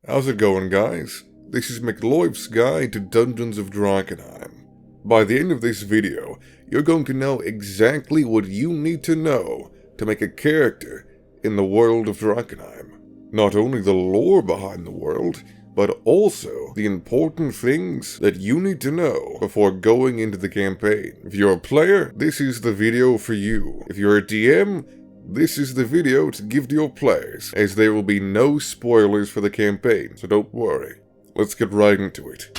How's it going, guys? This is McLoif's Guide to Dungeons of Drakkenheim. By the end of this video, you're going to know exactly what you need to know to make a character in the world of Drakkenheim. Not only the lore behind the world, but also the important things that you need to know before going into the campaign. If you're a player, this is the video for you. If you're a DM, this is the video to give to your players, as there will be no spoilers for the campaign, so don't worry. Let's get right into it.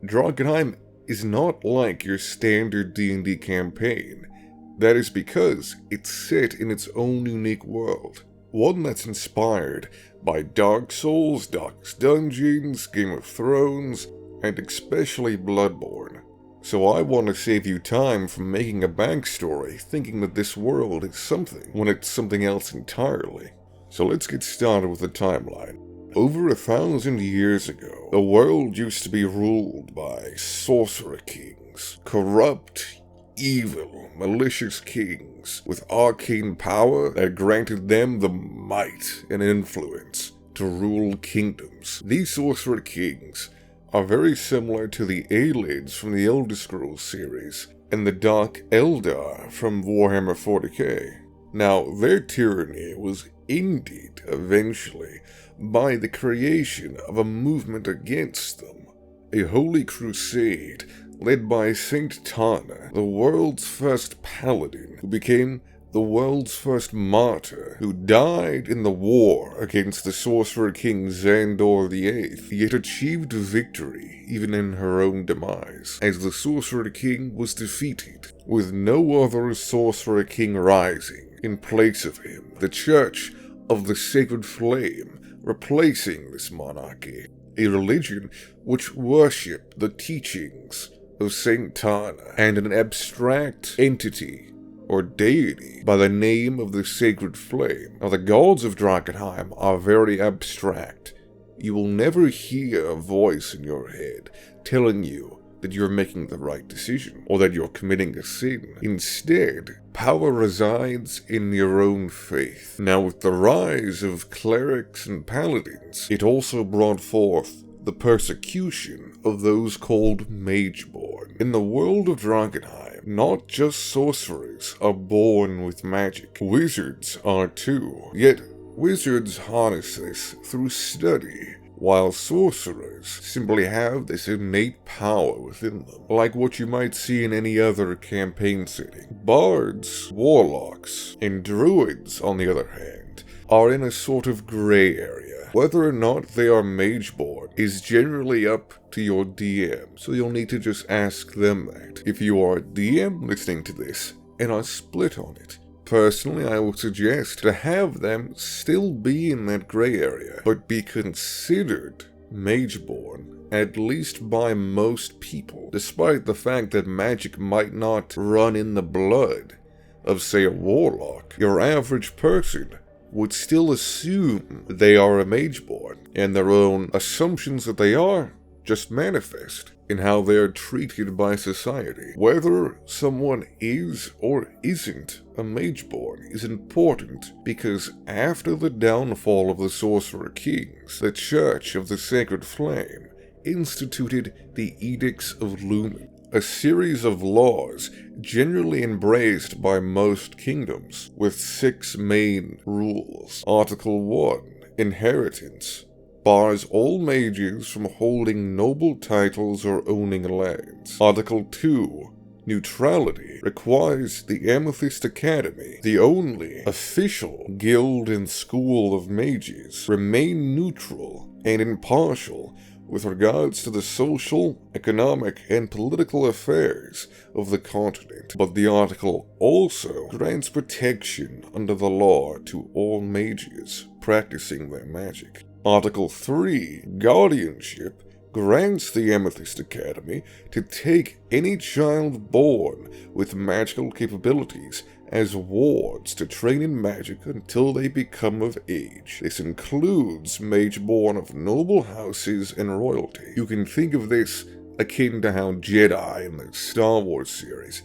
Drakkenheim is not like your standard D&D campaign. That is because it's set in its own unique world. One that's inspired by Dark Souls, Darkest Dungeons, Game of Thrones, and especially Bloodborne. So I want to save you time from making a backstory thinking that this world is something when it's something else entirely. So let's get started with the timeline. Over 1,000 years ago, the world used to be ruled by Sorcerer-Kings, corrupt, evil, malicious kings with arcane power that granted them the might and influence to rule kingdoms. These Sorcerer-Kings are very similar to the Aelids from the Elder Scrolls series and the Dark Eldar from Warhammer 40k. Now, their tyranny was ended eventually by the creation of a movement against them, a holy crusade led by Saint Tana, the world's first paladin, who became the world's first martyr, who died in the war against the Sorcerer-King Xandor VIII, yet achieved victory even in her own demise, as the Sorcerer-King was defeated, with no other Sorcerer-King rising in place of him, the Church of the Sacred Flame replacing this monarchy, a religion which worshipped the teachings of Saint Tana and an abstract entity or deity by the name of the Sacred Flame. Now, the gods of Drakkenheim are very abstract. You will never hear a voice in your head telling you that you're making the right decision or that you're committing a sin. Instead, power resides in your own faith. Now, with the rise of clerics and paladins, it also brought forth the persecution of those called Mageborn. In the world of Drakkenheim, not just sorcerers are born with magic. Wizards are too. Yet, wizards harness this through study, while sorcerers simply have this innate power within them, like what you might see in any other campaign setting. Bards, warlocks, and druids, on the other hand, are in a sort of gray area. Whether or not they are Mageborn is generally up to your DM, so you'll need to just ask them that. If you are a DM listening to this and are split on it, personally, I would suggest to have them still be in that gray area, but be considered Mageborn, at least by most people, despite the fact that magic might not run in the blood of, say, a warlock. Your average person would still assume they are a Mageborn, and their own assumptions that they are just manifest in how they are treated by society. Whether someone is or isn't a Mageborn is important because after the downfall of the Sorcerer-Kings, the Church of the Sacred Flame instituted the Edicts of Lumen, a series of laws generally embraced by most kingdoms, with 6 main rules. Article 1, Inheritance, bars all mages from holding noble titles or owning lands. Article 2, Neutrality, requires the Amethyst Academy, the only official guild and school of mages, remain neutral and impartial with regards to the social, economic, and political affairs of the continent. But the article also grants protection under the law to all mages practicing their magic. Article 3, Guardianship, grants the Amethyst Academy to take any child born with magical capabilities as wards to train in magic until they become of age. This includes Mageborn of noble houses and royalty. You can think of this akin to how Jedi in the Star Wars series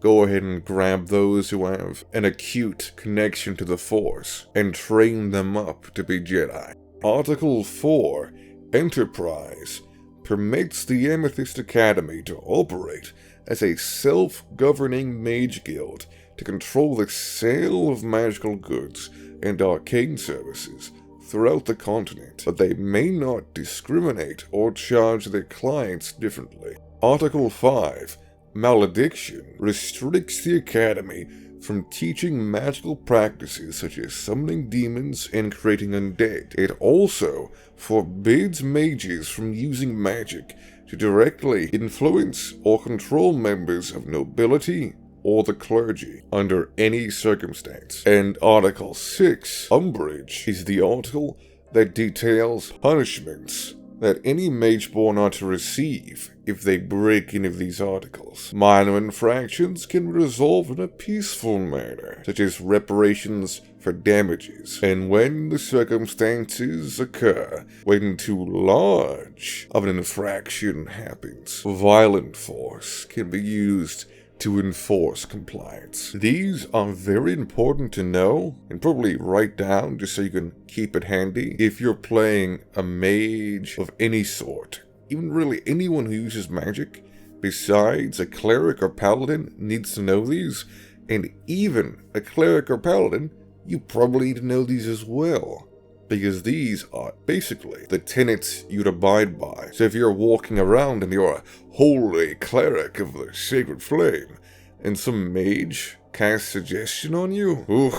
go ahead and grab those who have an acute connection to the Force and train them up to be Jedi. Article 4, Enterprise, permits the Amethyst Academy to operate as a self-governing mage guild to control the sale of magical goods and arcane services throughout the continent, but they may not discriminate or charge their clients differently. Article 5, Malediction, restricts the Academy from teaching magical practices such as summoning demons and creating undead. It also forbids mages from using magic to directly influence or control members of nobility or the clergy under any circumstance. And Article 6, Umbrage, is the article that details punishments that any Mageborn are to receive if they break any of these articles. Minor infractions can be resolved in a peaceful manner, such as reparations for damages, and when the circumstances occur, when too large of an infraction happens, violent force can be used to enforce compliance. These are very important to know and probably write down just so you can keep it handy if you're playing a mage of any sort. Even really anyone who uses magic besides a cleric or paladin needs to know these, and even a cleric or paladin, you probably need to know these as well, because these are basically the tenets you'd abide by. So if you're walking around and you're a holy cleric of the sacred flame, and some mage casts suggestion on you,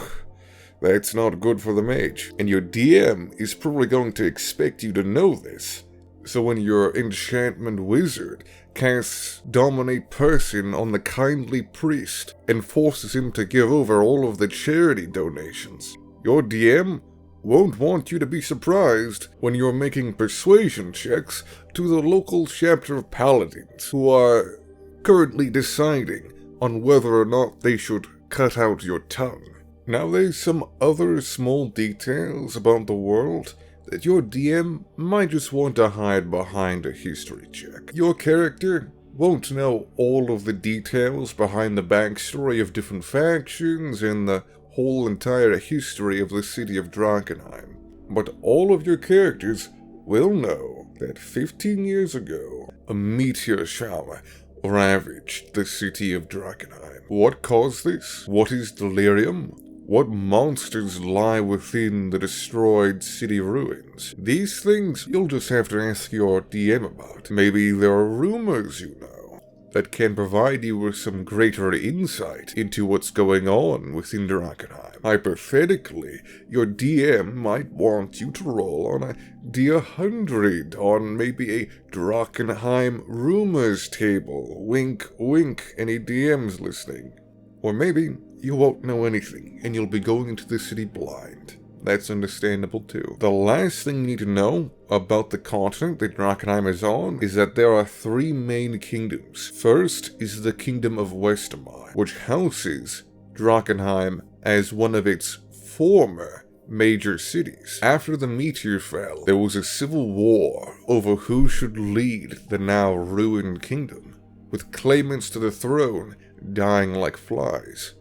that's not good for the mage. And your DM is probably going to expect you to know this. So when your enchantment wizard casts Dominate Person on the kindly priest and forces him to give over all of the charity donations, your DM won't want you to be surprised when you're making persuasion checks to the local chapter of paladins who are currently deciding on whether or not they should cut out your tongue. Now there's some other small details about the world that your DM might just want to hide behind a history check. Your character won't know all of the details behind the backstory of different factions and the whole entire history of the city of Drakkenheim, but all of your characters will know that 15 years ago, a meteor shower ravaged the city of Drakkenheim. What caused this? What is delirium? What monsters lie within the destroyed city ruins? These things you'll just have to ask your DM about. Maybe there are rumors you know that can provide you with some greater insight into what's going on within Drakkenheim. Hypothetically, your DM might want you to roll on a D100 on maybe a Drakkenheim rumors table. Wink, wink, any DMs listening. Or maybe you won't know anything, and you'll be going into the city blind. That's understandable too. The last thing you need to know about the continent that Drakkenheim is on is that there are 3 main kingdoms. First is the Kingdom of Westermar, which houses Drakkenheim as one of its former major cities. After the meteor fell, there was a civil war over who should lead the now ruined kingdom, with claimants to the throne dying like flies.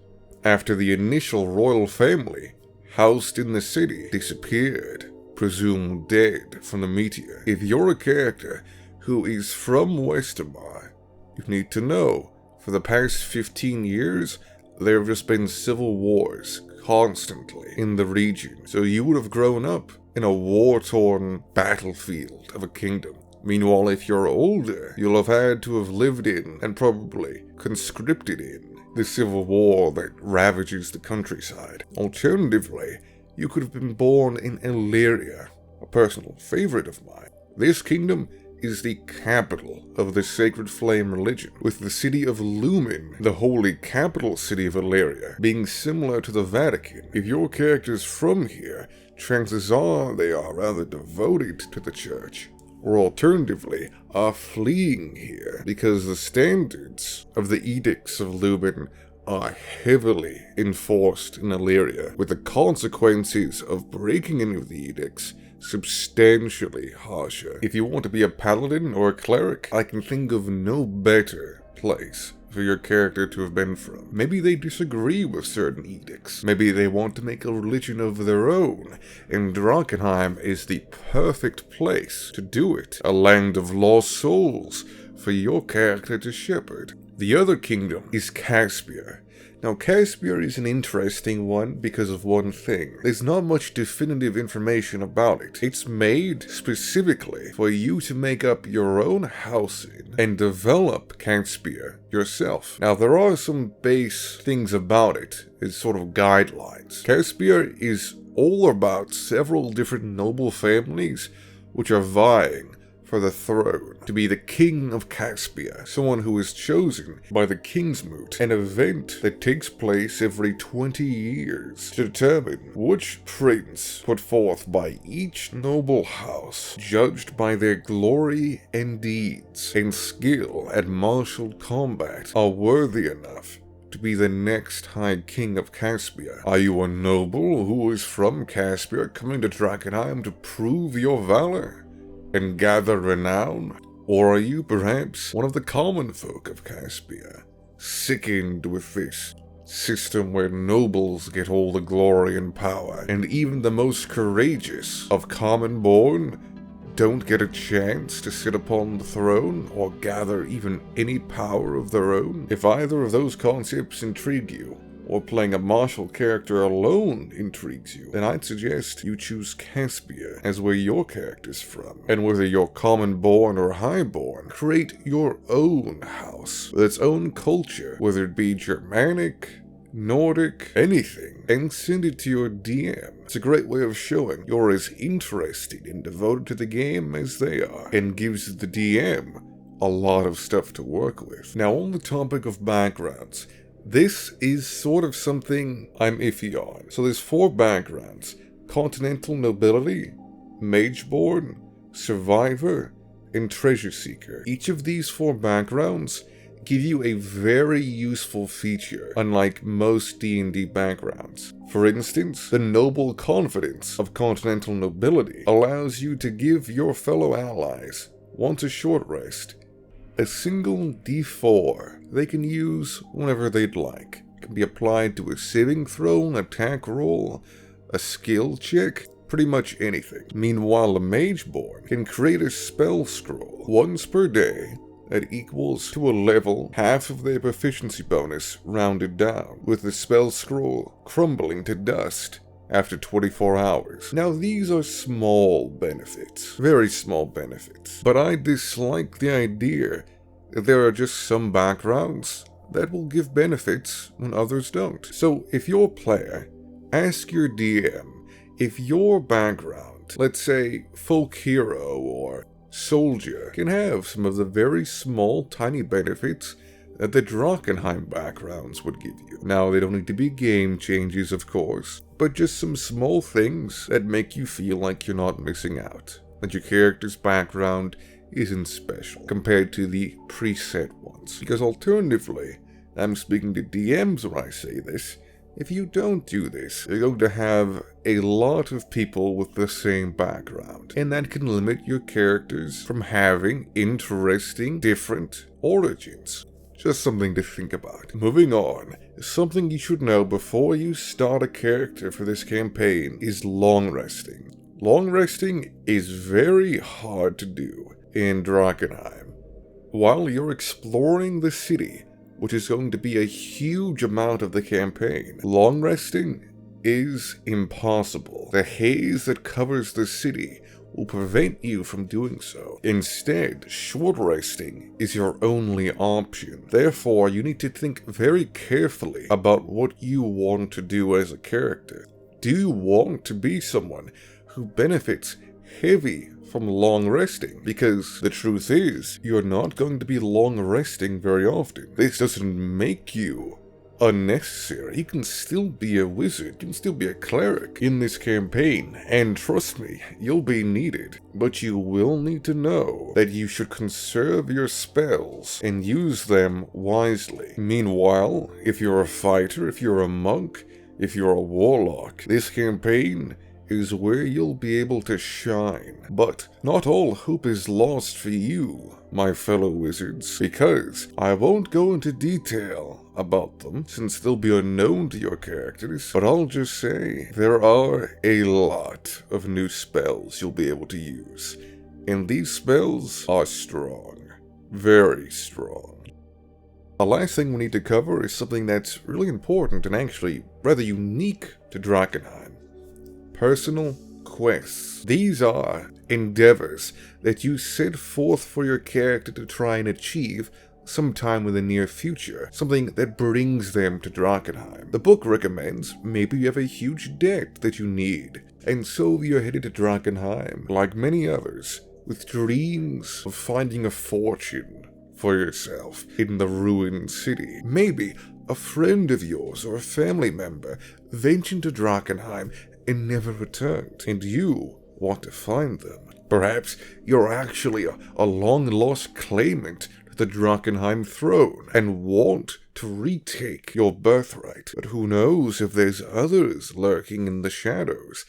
After the initial royal family housed in the city disappeared, presumed dead from the meteor. If you're a character who is from Westermar, you need to know, for the past 15 years, there have just been civil wars constantly in the region. So you would have grown up in a war-torn battlefield of a kingdom. Meanwhile, if you're older, you'll have had to have lived in, and probably conscripted in, the civil war that ravages the countryside. Alternatively, you could have been born in Illyria, a personal favorite of mine. This kingdom is the capital of the Sacred Flame religion, with the city of Lumen, the holy capital city of Illyria, being similar to the Vatican. If your character's from here, chances are they are rather devoted to the church, or alternatively, are fleeing here because the standards of the edicts of Lumen are heavily enforced in Illyria, with the consequences of breaking any of the edicts substantially harsher. If you want to be a paladin or a cleric, I can think of no better place for your character to have been from. Maybe they disagree with certain edicts. Maybe they want to make a religion of their own, and Drakkenheim is the perfect place to do it. A land of lost souls for your character to shepherd. The other kingdom is Caspia. Now, Caspia is an interesting one because of one thing. There's not much definitive information about it. It's made specifically for you to make up your own house in and develop Caspia yourself. Now, there are some base things about it as sort of guidelines. Caspia is all about several different noble families which are vying for the throne, to be the king of Caspia, someone who is chosen by the King's Moot, an event that takes place every 20 years to determine which prince put forth by each noble house, judged by their glory and deeds and skill at martial combat, are worthy enough to be the next High King of Caspia. Are you a noble who is from Caspia coming to Drakkenheim to prove your valor and gather renown? Or are you perhaps one of the common folk of Caspia, sickened with this system where nobles get all the glory and power, and even the most courageous of common born don't get a chance to sit upon the throne or gather even any power of their own? If either of those concepts intrigue you, or playing a martial character alone intrigues you, then I'd suggest you choose Caspia as where your character's from. And whether you're common-born or high-born, create your own house with its own culture, whether it be Germanic, Nordic, anything, and send it to your DM. It's a great way of showing you're as interested and devoted to the game as they are, and gives the DM a lot of stuff to work with. Now, on the topic of backgrounds, this is sort of something I'm iffy on. So there's 4 backgrounds: Continental Nobility, Mageborn, Survivor, and Treasure Seeker. Each of these 4 backgrounds give you a very useful feature, unlike most D&D backgrounds. For instance, the Noble Confidence of Continental Nobility allows you to give your fellow allies, once a short rest, a single D4 they can use whenever they'd like. It can be applied to a saving throw, an attack roll, a skill check, pretty much anything. Meanwhile, the Mageborn can create a spell scroll once per day that equals to a level half of their proficiency bonus rounded down, with the spell scroll crumbling to dust after 24 hours. Now, these are small benefits, very small benefits, but I dislike the idea that there are just some backgrounds that will give benefits when others don't. So if you're a player, ask your DM if your background, let's say folk hero or soldier, can have some of the very small, tiny benefits that the Drakkenheim backgrounds would give you. Now, they don't need to be game changes, of course, but just some small things that make you feel like you're not missing out, that your character's background isn't special compared to the preset ones. Because alternatively, I'm speaking to DMs when I say this, if you don't do this, you're going to have a lot of people with the same background, and that can limit your characters from having interesting, different origins. Just something to think about. Moving on, something you should know before you start a character for this campaign is long resting. Long resting is very hard to do in Drakkenheim. While you're exploring the city, which is going to be a huge amount of the campaign, long resting is impossible. The haze that covers the city will prevent you from doing so. Instead, short resting is your only option. Therefore, you need to think very carefully about what you want to do as a character. Do you want to be someone who benefits heavy from long resting? Because the truth is, you're not going to be long resting very often. This doesn't make you unnecessary. You can still be a wizard, you can still be a cleric in this campaign, and trust me, you'll be needed. But you will need to know that you should conserve your spells and use them wisely. Meanwhile, if you're a fighter, if you're a monk, if you're a warlock, this campaign is where you'll be able to shine. But not all hope is lost for you, my fellow wizards, because I won't go into detail about them since they'll be unknown to your characters, but I'll just say there are a lot of new spells you'll be able to use, and these spells are strong, very strong. The last thing we need to cover is something that's really important and actually rather unique to Drakkenheim. Personal quests. These are endeavors that you set forth for your character to try and achieve sometime in the near future, something that brings them to Drakkenheim. The book recommends maybe you have a huge debt that you need, and so you're headed to Drakkenheim, like many others, with dreams of finding a fortune for yourself in the ruined city. Maybe a friend of yours or a family member ventured to Drakkenheim and never returned, and you want to find them. Perhaps you're actually a long-lost claimant to the Drakkenheim throne and want to retake your birthright. But who knows if there's others lurking in the shadows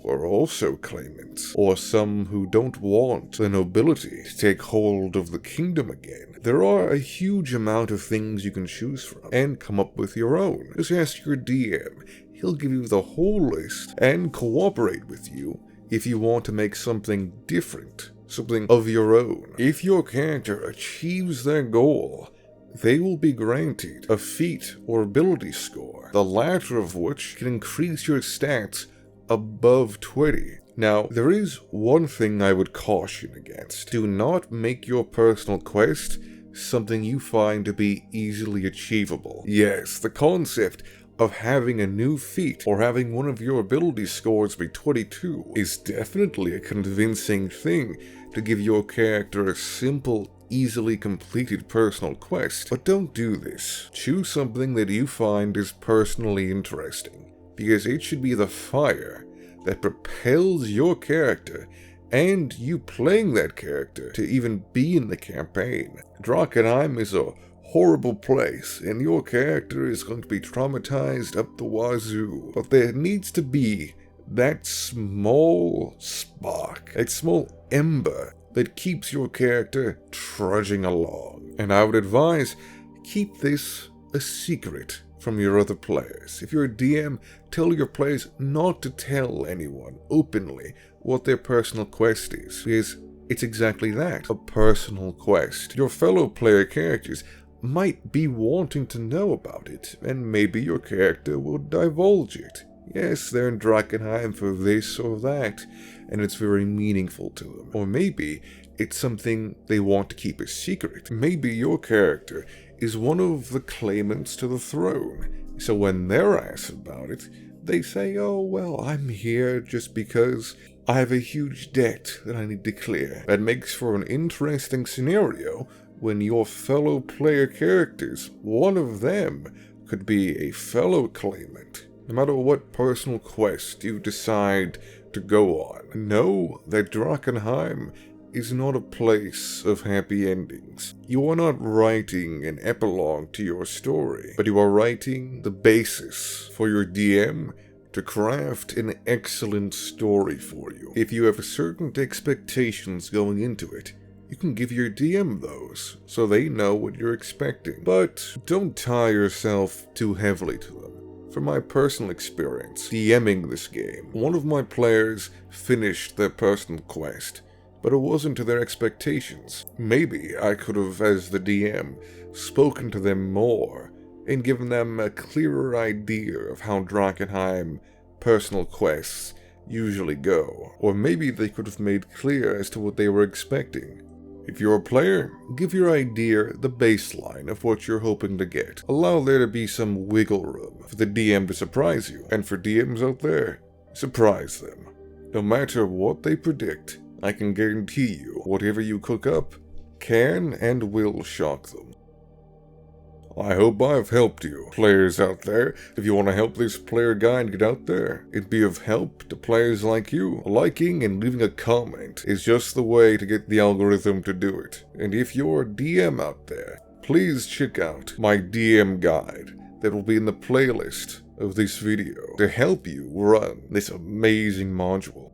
who are also claimants, or some who don't want the nobility to take hold of the kingdom again. There are a huge amount of things you can choose from, and come up with your own. Just ask your DM. He'll give you the whole list and cooperate with you if you want to make something different, something of your own. If your character achieves their goal, they will be granted a feat or ability score, the latter of which can increase your stats above 20. Now, there is one thing I would caution against. Do not make your personal quest something you find to be easily achievable. Yes, the concept of having a new feat or having one of your ability scores be 22 is definitely a convincing thing to give your character a simple, easily completed personal quest. But don't do this. Choose something that you find is personally interesting, because it should be the fire that propels your character and you playing that character to even be in the campaign. Drakkenheim is a horrible place, and your character is going to be traumatized up the wazoo. But there needs to be that small spark, that small ember that keeps your character trudging along. And I would advise, keep this a secret from your other players. If you're a DM, tell your players not to tell anyone openly what their personal quest is, because it's exactly that, a personal quest. Your fellow player characters might be wanting to know about it, and maybe your character will divulge it. Yes, they're in Drakkenheim for this or that, and it's very meaningful to them. Or maybe it's something they want to keep a secret. Maybe your character is one of the claimants to the throne, so when they're asked about it, they say, oh, well, I'm here just because I have a huge debt that I need to clear. That makes for an interesting scenario when your fellow player characters, one of them could be a fellow claimant. No matter what personal quest you decide to go on, know that Drakkenheim is not a place of happy endings. You are not writing an epilogue to your story, but you are writing the basis for your DM to craft an excellent story for you. If you have certain expectations going into it, you can give your DM those, so they know what you're expecting. But don't tie yourself too heavily to them. From my personal experience DMing this game, one of my players finished their personal quest, but it wasn't to their expectations. Maybe I could have, as the DM, spoken to them more and given them a clearer idea of how Drakkenheim personal quests usually go. Or maybe they could have made clear as to what they were expecting. If you're a player, give your idea the baseline of what you're hoping to get. Allow there to be some wiggle room for the DM to surprise you. And for DMs out there, surprise them. No matter what they predict, I can guarantee you, whatever you cook up can and will shock them. I hope I've helped you, players out there. If you want to help this player guide get out there, it'd be of help to players like you. Liking and leaving a comment is just the way to get the algorithm to do it. And if you're a DM out there, please check out my DM guide that will be in the playlist of this video to help you run this amazing module.